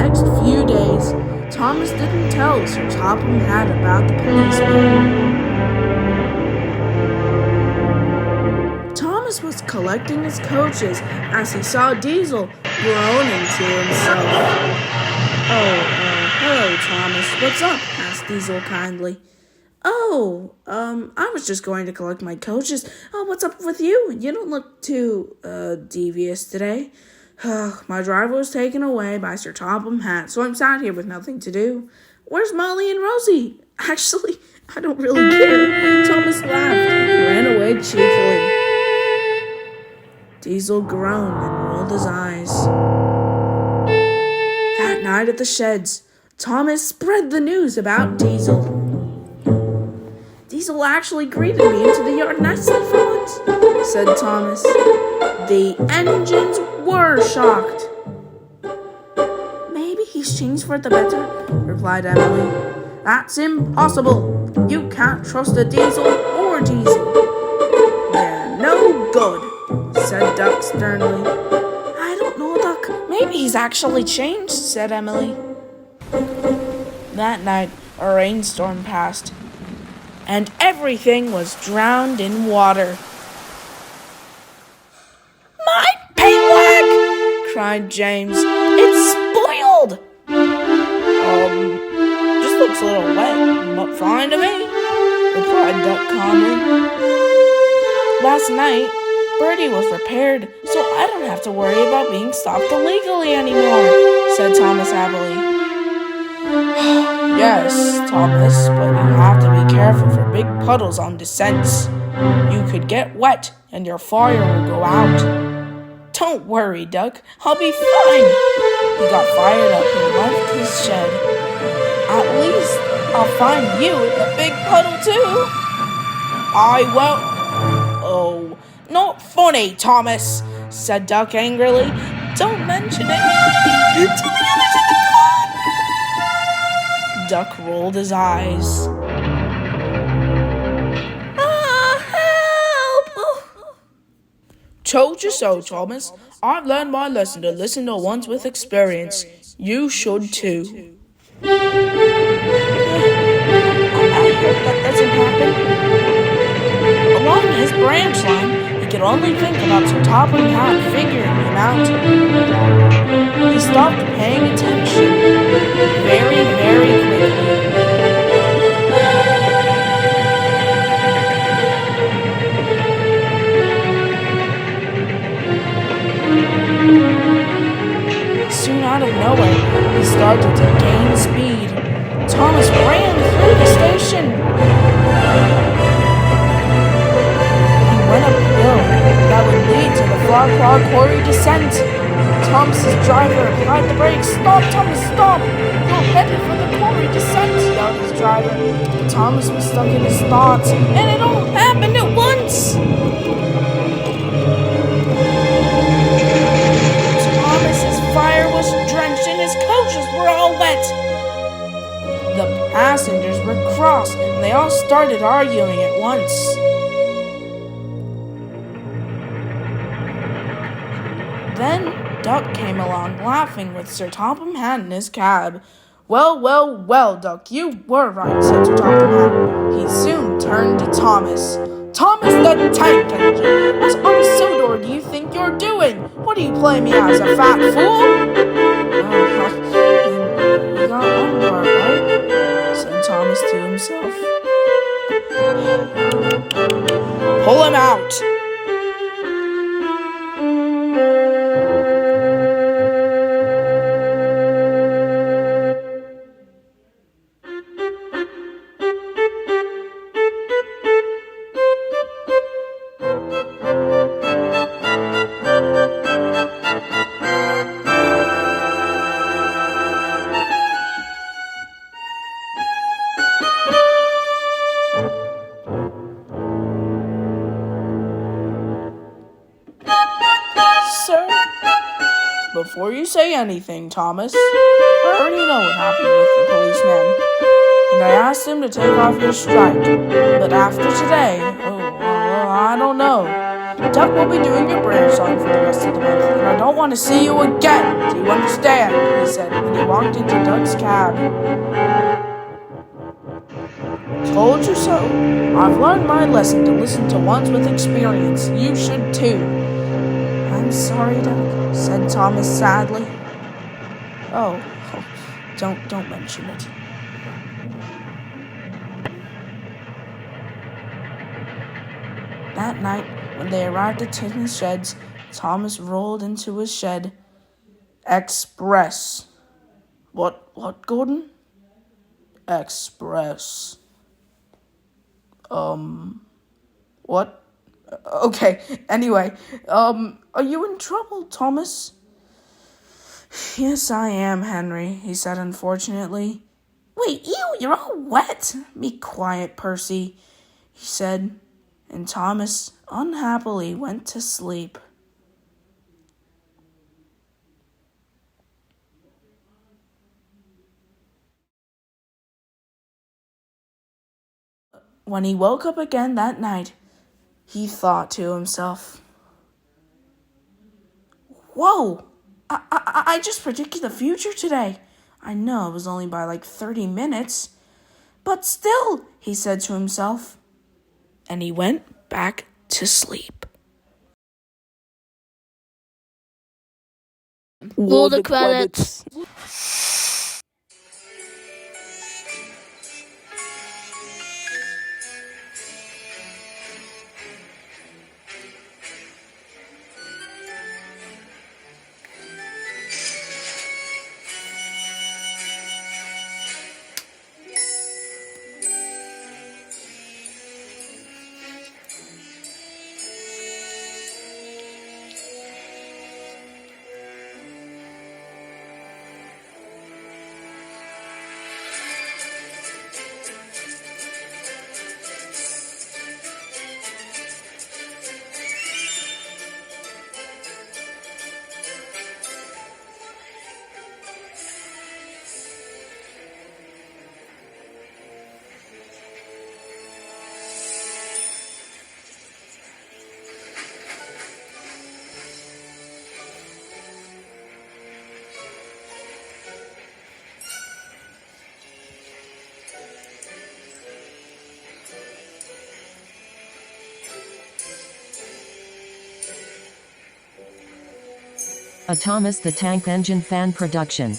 next few days, Thomas didn't tell Sir Topham Hatt about the policeman. Thomas was collecting his coaches as he saw Diesel groaning to himself. Hello, Thomas. What's up? Asked Diesel kindly. I was just going to collect my coaches. Oh, what's up with you? You don't look too, devious today. My driver was taken away by Sir Topham Hatt, so I'm sat here with nothing to do. Where's Molly and Rosie? Actually, I don't really care. Thomas laughed and ran away cheerfully. Diesel groaned and rolled his eyes. That night at the sheds, Thomas spread the news about Diesel. Diesel actually greeted me into the yard nicely for once, said Thomas. The engines were shocked. Maybe he's changed for the better, replied Emily. That's impossible. You can't trust a Diesel or Diesel. They're no good, said Duck sternly. I don't know, Duck. Maybe he's actually changed, said Emily. That night, a rainstorm passed, and everything was drowned in water. My paintwork! Cried James. It's spoiled! Just looks a little wet, but fine to me, replied Duck calmly. Last night, Birdie was repaired, so I don't have to worry about being stopped illegally anymore, said Thomas happily. Yes, Thomas, but you have to be careful for big puddles on descents. You could get wet and your fire will go out. Don't worry, Duck. I'll be fine. He got fired up and left his shed. At least I'll find you in the big puddle too. I won't. Oh, not funny, Thomas, said Duck angrily. Don't mention it. To the others in the pond. Duck rolled his eyes. Help! Told you so, Thomas. I've learned my lesson to listen to ones with experience. You should too. I hope that doesn't happen. Along his branch line, he could only think about Sir Topham Hatt figuring him out. He stopped paying attention very, very quickly. Soon out of nowhere, he started to gain speed. Thomas ran through the station. He went up a hill that would lead to the Farquhar Quarry descent. Thomas's driver applied the brakes. Stop, Thomas, stop! You're headed for the quarry descent, yelled his driver. But Thomas was stuck in his thoughts, and it all happened at once. Thomas's fire was drenched and his coaches were all wet. The passengers were cross and they all started arguing at once. Then Duck came along laughing with Sir Topham Hatt in his cab. Well, Duck, you were right, said Sir Topham Hatt. He soon turned to Thomas. Thomas the Tank Engine! What unsodor do you think you're doing? What do you play me as, a fat fool? You got one part, right? Said Thomas to himself. Pull him out! Before you say anything, Thomas, I already know what happened with the policeman, and I asked him to take off your strike, but after today, I don't know. Duck will be doing your branch song for the rest of the month, and I don't want to see you again. Do you understand? He said, and he walked into Duck's cab. Told you so. I've learned my lesson to listen to ones with experience. You should too. I'm sorry, Duck, said Thomas sadly. Oh, don't mention it. That night, when they arrived at Tim's sheds, Thomas rolled into his shed. Express. What, Gordon? Express. What? Okay, anyway, are you in trouble, Thomas? Yes, I am, Henry, he said unfortunately. Wait, ew, you're all wet. Be quiet, Percy, he said, and Thomas unhappily went to sleep. When he woke up again that night, he thought to himself, Whoa! I just predicted the future today. I know it was only by like 30 minutes. But still, he said to himself. And he went back to sleep. Roll the credits. A Thomas the Tank Engine fan production.